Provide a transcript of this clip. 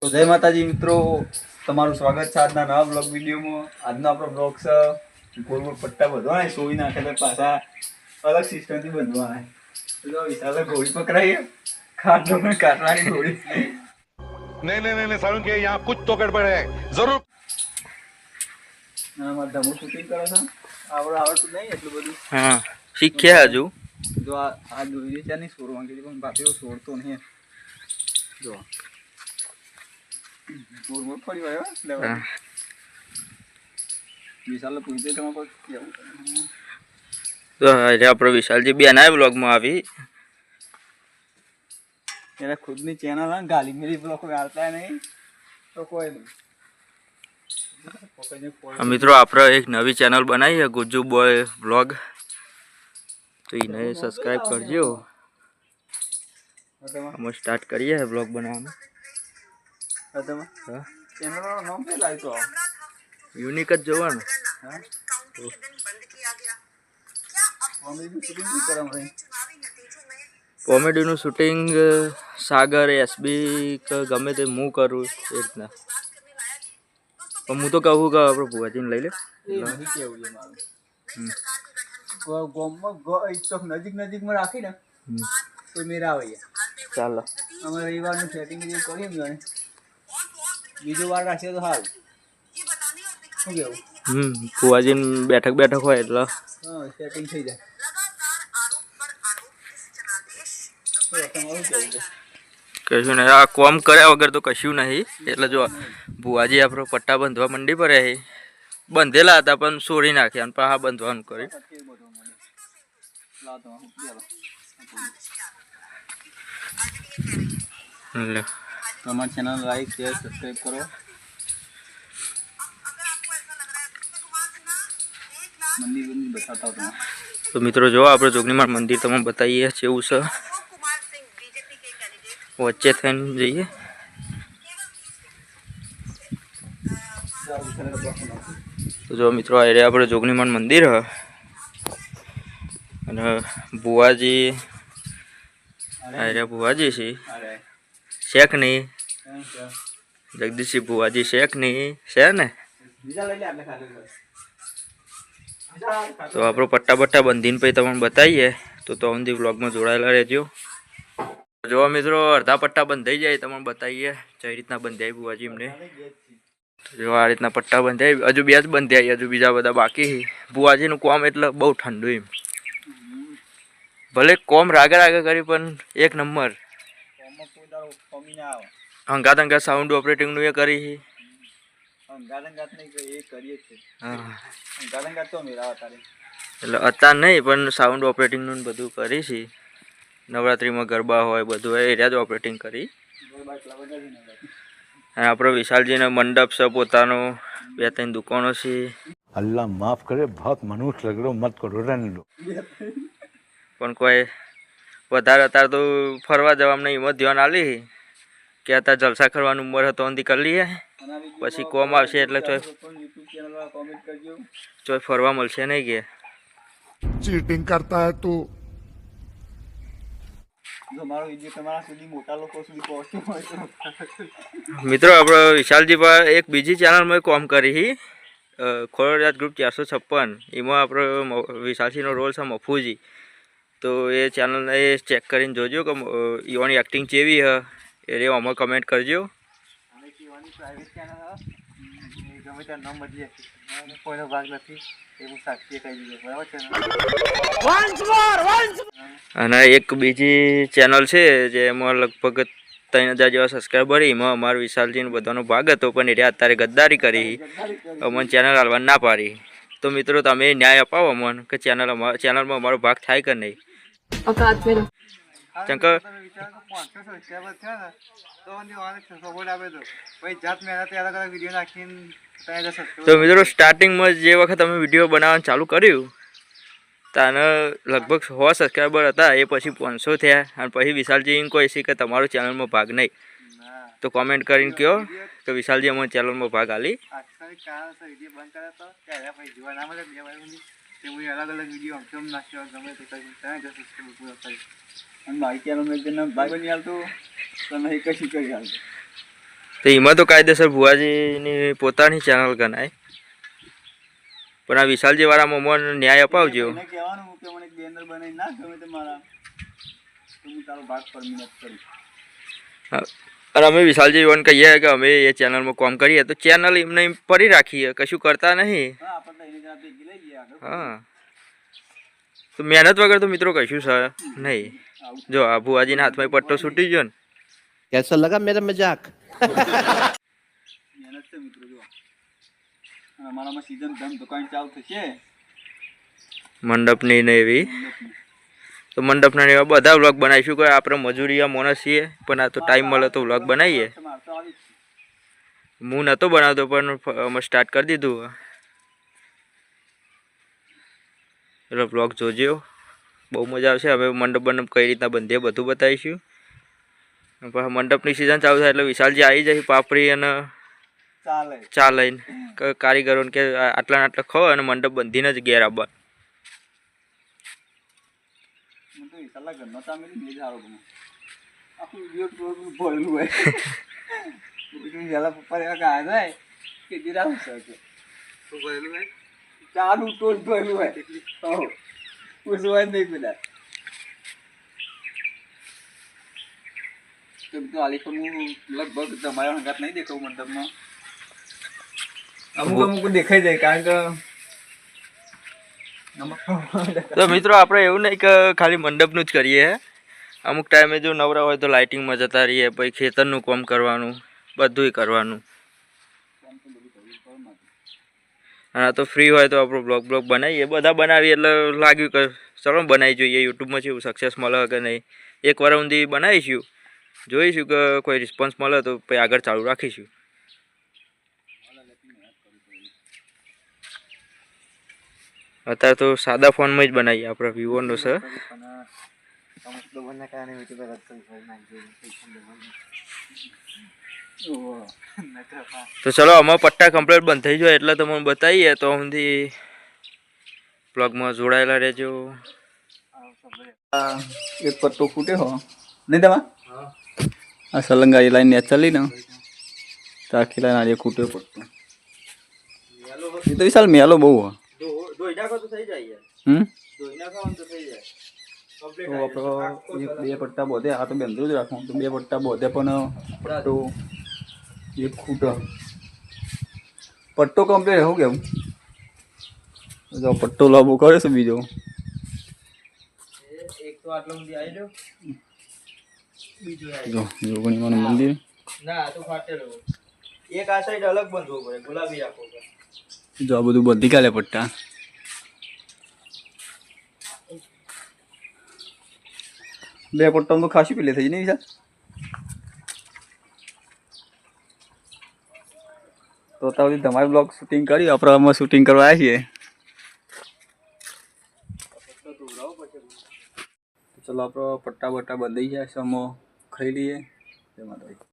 તો જય માતાજી મિત્રો, તમારું સ્વાગત છે આજના નવા બ્લોગ વિડીયોમાં। આજનો આપણો બ્લોગ છે ગોળ ગોળ પટ્ટા બધવાના સોવી નાખે તો પાછા અલગ સિસ્ટમથી બંધવાના। તો વિશાલે ઘોડી પકડાઈ ખાટલો में કાટવાની ઘોડી। नहीं नहीं नहीं सारुण के यहाँ कुछ तो गड़बड़ है जरूर। ના મારા ધમો શૂટિંગ કરે છે આવડતું નહીં એટલું બધું। हाँ શીખ્યા હજુ જો આ દોરી છે નહીં સોરવા કીધી પણ બાપીઓ સોરતો નહીં। જો ગોળ ગોળ પડી ગયો લેવા વિશાલે પૂછે તમે કોઈ કેવું તો આજે આપણો વિશાલજી બેન આ બ્લોગમાં આવી એને ખુદની ચેનલ હે ગાલી મેરી બ્લોગ વાળતા નહીં તો કોઈ નહીં। મિત્રો આપણે એક નવી ચેનલ બનાવી है गुज्जू बॉय व्लॉग, तो इन्हें सब्सक्राइब करजो। हम स्टार्ट करिए है व्लॉग बनाना। चैनल वाला नाम क्या लाई तो यूनिक ज जोवा ने हां कॉमेडी शूटिंग भी करम है। कॉमेडी नु शूटिंग सागर एसबी का गमे ते मु करू ए રીતના। પણ હું તો કહું કે આપણે ભુવાજીને લઈ લે એ નહીં કેવું છે મારું ગોમમાં ચોક નજીકમાં રાખીને તો મેરા આવે ચાલો અમે રવિવારનું સેટિંગ જે કરીએ ને બીજો વાર રાખીએ તો સારું। શું કેવું ભુવાજીને બેઠક હોય એટલે હા સેટિંગ થઈ જાય। તમારું કેવું છે કશું નહીં, આ કોમ કર્યા વગર તો કશું નહીં। એટલે જો ભુવાજી આપણો પટ્ટા બાંધવા મંડી પર હે બંધેલા હતા પણ સોરી નાખ્યા અને પાછા બાંધવાનું કર્યું। તમારી ચેનલ લાઈક શેર સબસ્ક્રાઈબ કરો। મંદિર બતાવતા તમે તો મિત્રો જો આપણે જોગણીમાળ મંદિર તમને બતાવીએ કેવું છે, વચ્ચે થઈને જઈએ। તો જો મિત્રો આ રહ્યા આપણે જોગણીમાળ મંદિર હ અને ભુવાજી આ રહ્યા ભુવાજી છે શેખની જગદીશજી ભુવાજી શેખની છે ને। તો આપણો પટ્ટા બટ્ટા બંધીને પછી તમને બતાવીએ તો અમદી વ્લોગમાં જોડાયેલા રહેજો। જો મિત્રો અડધા પટ્ટા બંધાઈ જાય તમને બતાવીએ કઈ રીતના બંધાય ભુવાજી એમને। જો આ રીતના પટ્ટા બંધાય હજુ બે જ બંધાય, હજુ બીજા બધા બાકી। ભુવાજીનું કોમ એટલે બહુ ઠંડુ એમ, ભલે કોમ રાગે કરી પણ એક નંબર। હંગાત સાઉન્ડ ઓપરેટિંગનું એ કરી એટલે અત્યારે નહીં પણ સાઉન્ડ ઓપરેટિંગનું બધું કરી છે। નવરાત્રિમાં ગરબા હોય બધું હોય એરિયા જ ઓપરેટિંગ કરી। અને આપણો વિશાલજીનો મંડપ છે પોતાનો, 2-3 દુકાનો છે। अल्लाह माफ करे बहुत मनुष्य लग रहे हो मत करो रहने दो। પણ કોઈ વધારે અત્યારે તો ફરવા જવામાં એમાં ધ્યાન આલી કે અત્યારે જલસા કરવાનું ઉંમર હતો અંધી કરી લઈએ, પછી કોમ આવશે એટલે ચોય ફરવા મળશે નહીં કે चीटिंग करता है तू। મિત્રો આપણે વિશાલજી પર એક બીજી ચેનલમાં કોમ કરી ખોરરાજ ગ્રુપ 456, એમાં આપણો વિશાલજીનો રોલ છે મફુજી। તો એ ચેનલને એ ચેક કરીને જોજો કે ઈવાની એક્ટિંગ કેવી હ એ રે અમને કમેન્ટ કરજો। અને એક બીજી ચેનલ છે જેમાં લગભગ 3000 જેવા સબસ્ક્રાઈબર, એમાં અમારા વિશાલજીનો બધાનો ભાગ હતો પણ એ અત્યારે ગદ્દારી કરી અમને ચેનલ હાલવા ના પાડી। તો મિત્રો તમે ન્યાય અપાવો અમને કે ચેનલમાં અમારો ભાગ થાય કે નહીં। ચંકર તો મિત્રો સ્ટાર્ટિંગમાં જે વખત અમે વિડીયો બનાવવાનું ચાલુ કર્યું તાને લગભગ 100 સબસ્ક્રાઈબર હતા, એ પછી 500 થયા અને પછી વિશાલજી એમ કહે છે કે તમારો ચેનલમાં ભાગ નહીં। તો કોમેન્ટ કરીને કહો કે વિશાલજી અમારા ચેનલમાં ભાગ આલી। તો એમાં તો કાયદેસર ભુવાજીની પોતાની ચેનલ ગણાય, પણ આ વિશાલજી વાળા મોમોને ન્યાય અપાવજો. એને કહેવાનું કે મને એક બેનર બનાવી ના ગમે તે મારા, તો હું તારો ભાગ પરમિનન્ટ કરીશ. અને અમે વિશાલજી યુવાન કહીએ કે અમે એ ચેનલમાં કામ કરીએ તો ચેનલ એમને એમ પડી રાખીએ, કશું કરતા નહીં. હા આપણે એને જરા ભેગી લઈ જઈએ આગળ. હા, તો મહેનત વગર તો મિત્રો કશું છે નહીં. જો આ ભુવાજીના હાથમાં પટ્ટો છૂટી ગયો ને. कैसा लगा मेरा मजाक? મહેનત છે મિત્રો. જો અમારામાં સીઝન ધમ દુકાન ચાલુ થશે મંડપની ને એવી, તો મંડપના ને એવા બધા વ્લોગ બનાવીશું. કે આપણે મજૂરીયા માણસ છીએ, પણ આ તો ટાઈમ મળે તો વ્લોગ બનાવીએ. હું નહોતો બનાવતો પણ અમે સ્ટાર્ટ કરી દીધું. એટલે વ્લોગ જોજો, બહુ મજા આવશે. હવે મંડપ કઈ રીતના બંધીએ બધું બતાવીશું. પછી મંડપની સિઝન ચાલુ થાય એટલે વિશાલજી આવી જાય પાપડી અને ચાલે. ચા લઈને કારીગરોને કે આટલા આટલા ખો અને મંડપ બંધીને જ ઘેર આવવા. હું તો વિશાલના ઘરનો ચામેલી બે જ સારો ગમે. આખું વિડીયો થોડું ભરેલું હોય. વિશાલના પપ્પા એવા કહે જાય કે જીરા શકે શું ભરેલું હોય, ચાનું ટોલ ભરેલું હોય. પૂછવા જ નહીં બધા. તો બધું આલી પર હું લગભગ તમારા હંગાત નહીં દેખાવું મંડપમાં. અમુક અમુક દેખાઈ જાય કારણ કે તો મિત્રો આપણે એવું નહીં કે ખાલી મંડપનું જ કરીએ. અમુક ટાઈમે જો નવરા હોય તો લાઇટિંગમાં જતા રહીએ, પછી ખેતરનું કામ કરવાનું, બધુંય કરવાનું. અને તો ફ્રી હોય તો આપણો બ્લોગ બનાવીએ. બધા બનાવીએ એટલે લાગ્યું કે ચલો બનાવી જોઈએ. યુટ્યુબમાં જેવું સક્સેસ મળે કે નહીં, એક વાર સુધી બનાવીશું, જોઈશું કે કોઈ રિસ્પોન્સ મળે તો પછી આગળ ચાલુ રાખીશું. અત્યારે તો સાદા ફોનમાં જ બનાવીએ, આપણે વિવોનો છે. તો ચલો અમારા પટ્ટા કમ્પ્લીટ બંધ થઈ જાય એટલે તમને બતાવીએ. તો સુધી બ્લોગમાં જોડાયેલા રહેજો. એક પટ્ટો ફૂટે હો નહીં તમા આ સલંગારી લાઈન ને ચાલી ને તો આખી લાઈન આજે ખૂટ્યો પટ્ટો. એ તો વિશાલ મેલો બહુ હો. બે પટ્ટા બોધે. આ તો બેંધું જ રાખું તો બે પટ્ટા બોધે પણ પટ્ટો એક ખૂટો. પટ્ટો કમ્પ્લીટ હું કેવું જો પટ્ટો લાંબો કરે છે બીજો. જો જોગણીમાનું મંદિર. એક આ સાઈડ અલગ બંધવું પડે, ગુલાબી રાખવો પડે. જો આ બધું બધી કાલે પટ્ટા. બે પટ્ટા તો ખાસી પેલે થઈ નહીં સર. તો તાવથી તમારે બ્લોગ શૂટિંગ કરી આપણે આમાં શૂટિંગ કરવા આવ્યા છીએ. ચલો આપણો પટ્ટા બટ્ટા બંધાઈ જાય છે, અમે ખાઈ લઈએ. જય માતાજી.